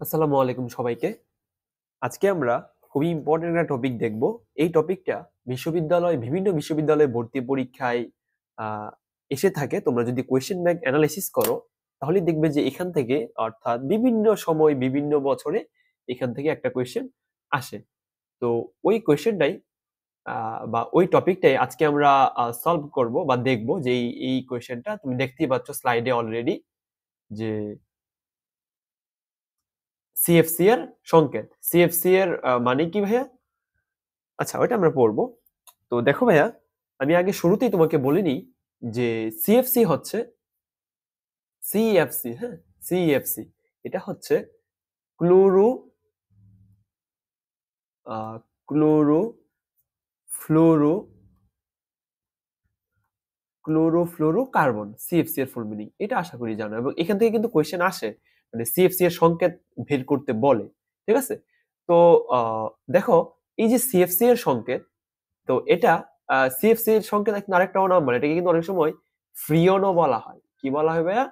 আসসালামু আলাইকুম সবাইকে। আজকে আমরা খুবই ইম্পর্টেন্ট একটা টপিক দেখব। এই টপিকটা বিভিন্ন বিশ্ববিদ্যালয়ে ভর্তি পরীক্ষায় আ এসে থাকে। তোমরা যদি কোয়েশ্চেন ব্যাংক এনালাইসিস করো, তাহলে দেখবে যে এখান থেকে অর্থাৎ বিভিন্ন সময় বিভিন্ন বছরে এখান থেকে একটা কোয়েশ্চেন আসে। তো ওই কোয়েশ্চেনটাই আ বা ওই টপিকটাই আজকে আমরা সলভ করব বা দেখব যে এই কোয়েশ্চেনটা তুমি দেখতেই পাচ্ছ স্লাইডে অলরেডি যে সিএফসি এর সংকেত। সিএফসি এর মানে কি ভাইয়া? আচ্ছা ওইটা আমরা পড়বো। তো দেখো ভাইয়া, আমি আগে শুরুতেই তোমাকে বলে নিই যে সিএফসি হচ্ছে সিএফসি, হ্যাঁ? সিএফসি এটা হচ্ছে ক্লোরো আ ক্লোরো ফ্লোরো ক্লোরোফ্লোরোকার্বন, সিএফসি এর ফুল মিনিং। এটা আশা করি জানো এবং এখান থেকে কিন্তু কোয়েশ্চেন আসে। মানে সিএফসি এর সংকেত বের করতে বলে। ঠিক আছে? তো আ দেখো এই যে সিএফসি এর সংকেত, তো এটা সিএফসি এর সংকেত আরেকটাও নাম বলে। এটাকে কিন্তু অনেক সময় ফ্রিয়নও বলা হয়। কি বলা হয় ভাইয়া?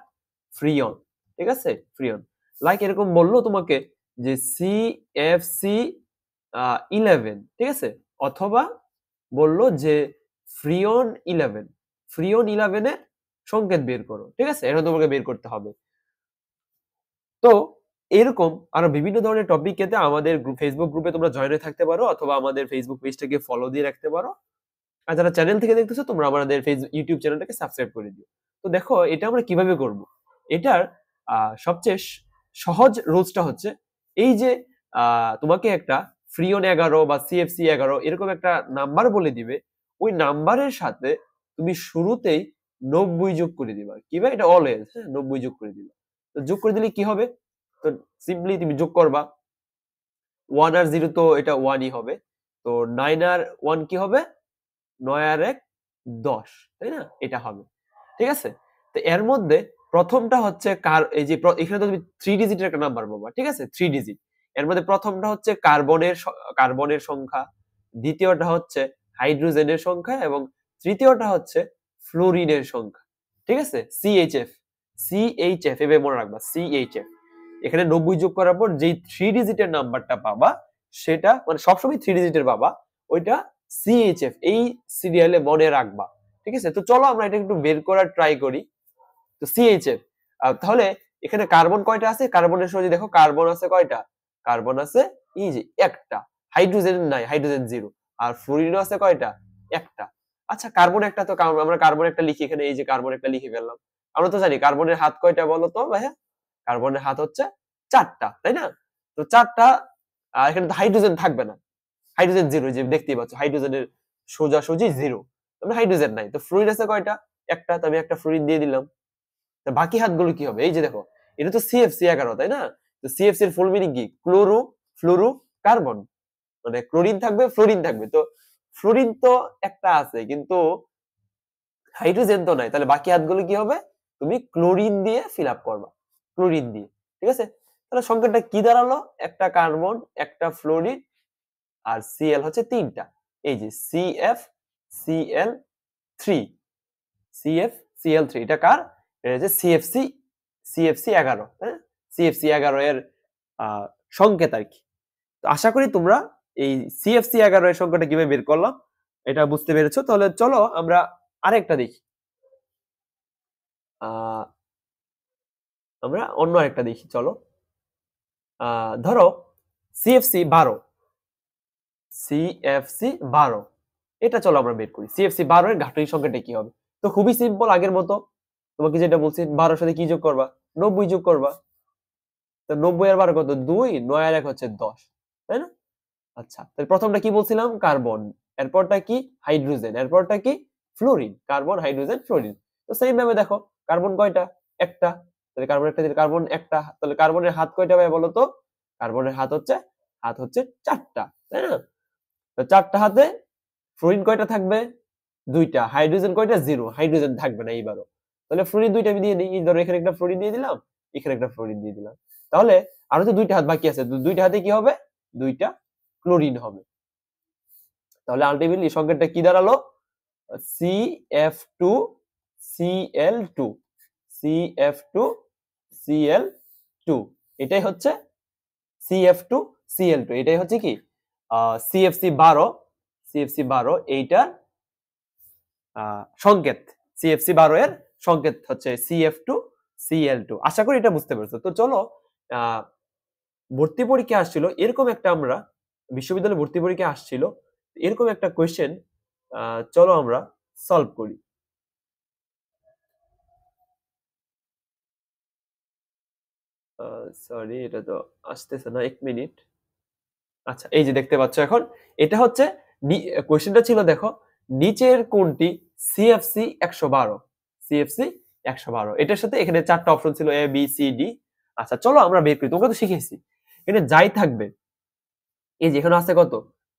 ফ্রিয়ন। ঠিক আছে? ফ্রিয়ন। লাইক এরকম বলল তোমাকে যে সিএফসি 11, ঠিক আছে? অথবা বলল যে ফ্রিয়ন 11। ফ্রিয়ন 11 এর সংকেত বের করো। ঠিক আছে? এটা তোমাকে বের করতে হবে। তো এরকম আরো বিভিন্ন ধরনের টপিক পেতে আমাদের ফেসবুক গ্রুপে তোমরা জয়েন হয়ে থাকতে পারো অথবা আমাদের ফেসবুক পেজটাকে ফলো দিয়ে রাখতে পারো। আর যারা চ্যানেল থেকে দেখতেছো তোমরা আমাদের ইউটিউব চ্যানেলটাকে সাবস্ক্রাইব করে দিও। তো দেখো এটা আমরা কিভাবে করব? এটার সবচেয়ে সহজ রুলসটা হচ্ছে এই যে তোমাকে একটা ফ্রিওন 11 বা সিএফসি 11 এরকম একটা নাম্বার বলে দিবে। ওই নাম্বারের সাথে তুমি শুরুতেই 90 যোগ করে দিবা। কি ভাই? এটা অলওয়েজ, হ্যাঁ? 90 যোগ করে দিবা। তো যোগ করে দিলে কি হবে? তো সিম্পলি তুমি যোগ করবা। 1 আর 0 তো এটা 1 ই হবে। তো 9 আর 1 কি হবে? ৯ আর ১ ১০, তাই না? এটা হবে। ঠিক আছে? তো এর মধ্যে ১ম টা হচ্ছে এই যে এখানে তো তুমি 3 ডিজিটের একটা নাম্বার পাবা। ঠিক আছে? 3 ডিজিট। এর মধ্যে ১ম টা হচ্ছে কার্বনের সংখ্যা, ২য় টা হচ্ছে হাইড্রোজেনের সংখ্যা এবং ৩য় টা হচ্ছে ফ্লোরিনের সংখ্যা। ঠিক আছে? সিএইচএফ। সিএইচএফ এভাবে মনে রাখবা। সিএইচএফ। এখানে ৯০ যোগ করার পর যেই 3 ডিজিটের নাম্বারটা পাবা, সেটা মানে সবসময় 3 ডিজিটের পাবা। ওইটা সিএইচএফ এই সিরিয়ালে মনে রাখবা। ঠিক আছে? তো চলো আমরা এটা একটু বের করার ট্রাই করি। তো সিএইচএফ তাহলে এখানে কার্বন কয়টা আছে? কার্বনের সঙ্গে দেখো কার্বন আছে কয়টা? কার্বন আছে এই যে একটা। হাইড্রোজেন নাই, হাইড্রোজেন 0। আর ফ্লোরিনও আছে কয়টা? একটা। আচ্ছা কার্বন একটা তো আমরা কার্বন একটা লিখি এখানে এই যে কার্বন একটা লিখে ফেললাম। আমরা তো জানি কার্বনের হাত কয়টা বলো তো ভাইয়া? কার্বনের হাত হচ্ছে ৪ টা, তাই না? তো ৪ টা এখানে তো হাইড্রোজেন থাকবে না। হাইড্রোজেন 0 যে দেখতেই পাচ্ছ হাইড্রোজেনের সোজাসুজি 0। তার হাইড্রোজেন নাই। তো ফ্লুইড আছে কয়টা? একটা। তো আমি একটা ফ্লুইড দিয়ে দিলাম। তো বাকি হাতগুলো কি হবে? এই যে দেখো, এটা তো সিএফসি 11 তাই না? তো সিএফসি এর ফুল মিনিং কি? Chloro fluoro carbon. মানে ক্লোরিন থাকবে, ফ্লোরিন থাকবে। তো ফ্লোরিন তো একটা আছে কিন্তু হাইড্রোজেন তো নাই। তাহলে বাকি হাতগুলো কি হবে? তুমি ক্লোরিন দিয়ে ফিল আপ করবা। ক্লোরিন দিয়ে। ঠিক আছে? তাহলে সংখ্যাটা কি দাঁড়ালো? একটা কার্বন, একটা ফ্লোরিন আর সিএল হচ্ছে ৩ টা। এই যে সিএফ সিএল 3, সিএফ সিএল 3 এটা কার? এটা হচ্ছে সিএফসি 11, হ্যাঁ? সিএফসি 11 এর আ সংকেত আরকি। তো আশা করি তোমরা এই সিএফসি 11 এর সংখ্যাটা কিভাবে বের করলাম এটা বুঝতে পেরেছো। তাহলে চলো আমরা আরেকটা দেখি। আ আমরা অন্য আরেকটা দেখি চলো। আ ধরো সিএফসি 12, সিএফসি 12 এটা চলো আমরা বের করি। সিএফসি 12 এর গাঠনিক সংখ্যাটা কি হবে? তো খুবই সিম্পল আগের মতো। তোমাকে যেটা বলছি 12 এর সাথে কি যোগ করবা? 90 যোগ করবা। তো 90 আর 12 কত? ২, ৯ আর ১ হচ্ছে ১০। তাই না? আচ্ছা। তাহলে ১ম টা কি বলছিলাম? কার্বন। এরপরটা কি? হাইড্রোজেন। এরপরটা কি? ফ্লোরিন। Carbon, hydrogen, fluorine. তো সেইম ভাবে দেখো কার্বন কয়টা? একটা। তাহলে কার্বন একটা দিলে কার্বন একটা। তাহলে কার্বনের হাত কয়টা ভাই বলো তো? কার্বনের হাত হচ্ছে ৪ টা। তাই না? তো ৪ টা হাতে ফ্লোরিন কয়টা থাকবে? ২ টা। হাইড্রোজেন কয়টা? 0 হাইড্রোজেন থাকবে না এইবারও। তাহলে ফ্লোরিন ২ টা আমি দিয়ে দেই। এই ধরো এখানে একটা ফ্লোরিন দিয়ে দিলাম, এখানে একটা ফ্লোরিন দিয়ে দিলাম। তাহলে আরো তো ২ টা হাত বাকি আছে। ২ টা হাতে কি হবে? ২ টা ক্লোরিন হবে। তাহলে আল্টিমেটলি সংকেতটা কি দাঁড়ালো? CF2 CL2 CF2 CL2 এটাই হচ্ছে CF2 CL2 এটাই হচ্ছে কি CFC12 এইটার সংকেত। CFC12 এর সংকেত হচ্ছে CF2 CL2। আশা করি এটা বুঝতে পেরেছো। তো চলো ভর্তি পরীক্ষা আসছিল এরকম একটা আমরা বিশ্ববিদ্যালয়ে ভর্তি পরীক্ষা আসছিল এরকম একটা কোয়েশ্চেন চলো আমরা সলভ করি। সরি এটা তো আসতেছে না, 1 মিনিট। আচ্ছা এই যে দেখতে পাচ্ছ এখন এটা হচ্ছে কোয়েশ্চেনটা ছিল দেখো নিচের কোনটি সিএফসি 112 সিএফসি 112 এটার সাথে এখানে 4টা অপশন ছিল এ বি সি ডি। আচ্ছা চলো আমরা বের করি, তোমরা তো শিখেছি এখানে যাই থাকবে এই যে এখানে আছে কত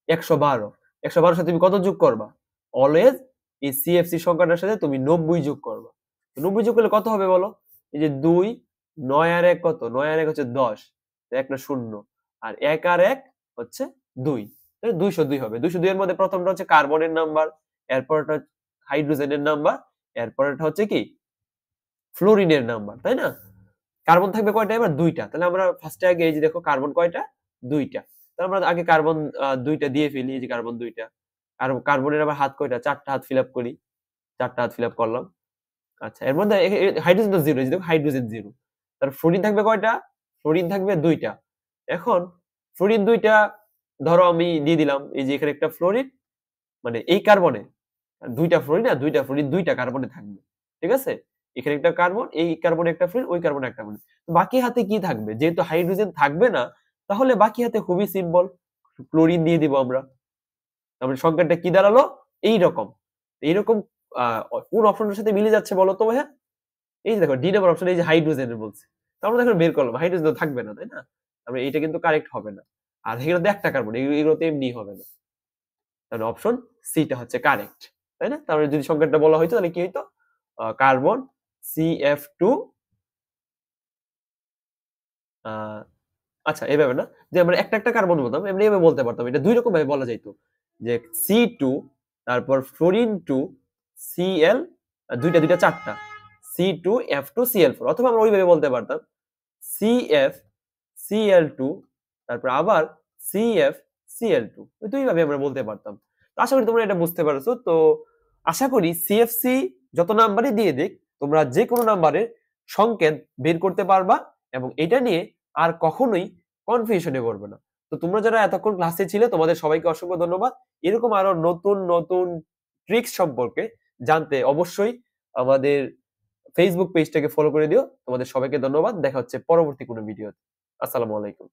112 112 সাথে তুমি কত যোগ করবা অলওয়েজ এই সিএফসি সংখ্যাটার সাথে তুমি 90 যোগ করবা। 90 যোগ করলে কত হবে বলো, এই যে 2 9 আর 1 কত 9 আর 1 হচ্ছে 10 একটা শূন্য আর 1 আর 1 হচ্ছে 2 202 হবে। 202 এর মধ্যে প্রথমটা হচ্ছে কার্বনের নাম্বার, এরপরটা হাইড্রোজেনের নাম্বার, এরপরটা হচ্ছে কি ফ্লোরিনের নাম্বার, তাই না? কার্বন থাকবে কয়টা এবার 2টা, তাহলে আমরা ফার্স্টে আগে এই যে দেখো কার্বন কয়টা 2টা, তাহলে আমরা আগে কার্বন 2টা দিয়ে ফেলি, এই যে কার্বন 2টা আর কার্বনের আবার হাত কয়টা 4টা হাত ফিল আপ করি, 4টা হাত ফিল আপ করলাম। আচ্ছা এর মধ্যে হাইড্রোজেন তো জিরো, এই যে দেখো হাইড্রোজেন জিরো, তার ফ্লোরিন থাকবে কয়টা ফ্লোরিন থাকবে 2টা। এখন ফ্লোরিন 2টা ধরো আমি দিয়ে দিলাম, এই যে এখানে একটা ফ্লোরিন মানে এই কার্বনে 2টা ফ্লোরিন আর 2টা ফ্লোরিন 2টা কার্বনে থাকবে, ঠিক আছে? এখানে একটা কার্বন, এই কার্বনে একটা ফ্লোরিন, ওই কার্বনে একটা ফ্লোরিন। বাকি হাতে কি থাকবে, যেহেতু হাইড্রোজেন থাকবে না তাহলে বাকি হাতে খুবই সিম্পল ক্লোরিন দিয়ে দিব আমরা। তাহলে সংখ্যাটা কি দাঁড়ালো এইরকম। এইরকম কোন অপশনের সাথে মিলে যাচ্ছে বলো তো ভাইয়া? এই যে দেখো ডি নাম্বার অপশন, এই যে হাইড্রোজেনের বলছে, তো আমরা এখন বের করলাম হাইড্রোজেন তো থাকবে না, তাই না? তাহলে এটা কিন্তু কারেক্ট হবে না। আর এখানে তো একটা কার্বন, এগুলোতে এমনি হবে না। তাহলে অপশন সি টা হচ্ছে কারেক্ট, তাই না? তাহলে যদি সংখ্যাটা বলা হইতো তাহলে কি হইতো কার্বন CF2 আচ্ছা এভাবে না যে আমরা একটা একটা কার্বন বলতাম, এমনি এভাবে বলতে পারতাম, এটা দুই রকম ভাবে বলা যাইতো যে C2 তারপর ফ্লোরিন 2 Cl দুইটা দুইটা চারটা C2F2Cl4, অথবা আমরা ওইভাবে বলতে পারতাম CfCl2 তারপর আবার CfCl2, ওই দুইভাবে আমরা বলতে পারতাম। তো আশা করি তোমরা এটা বুঝতে পারছো। তো আশা করি সিএফসি যত নাম্বারই দিয়ে দিক তোমরা যে কোনো নাম্বারের সংকেত বের করতে পারবা এবং এটা নিয়ে আর কখনোই কনফিউশনে পড়বে না। তো তোমরা যারা এতক্ষণ ক্লাসে ছিলে তোমাদের সবাইকে অসংখ্য ধন্যবাদ। এরকম আরো নতুন নতুন ট্রিক্স সম্পর্কে জানতে অবশ্যই আমাদের ফেসবুক পেজটাকে ফলো করে দিও। তোমাদের সবাইকে ধন্যবাদ। দেখা হচ্ছে পরবর্তী কোনো ভিডিওতে। আসসালামু আলাইকুম।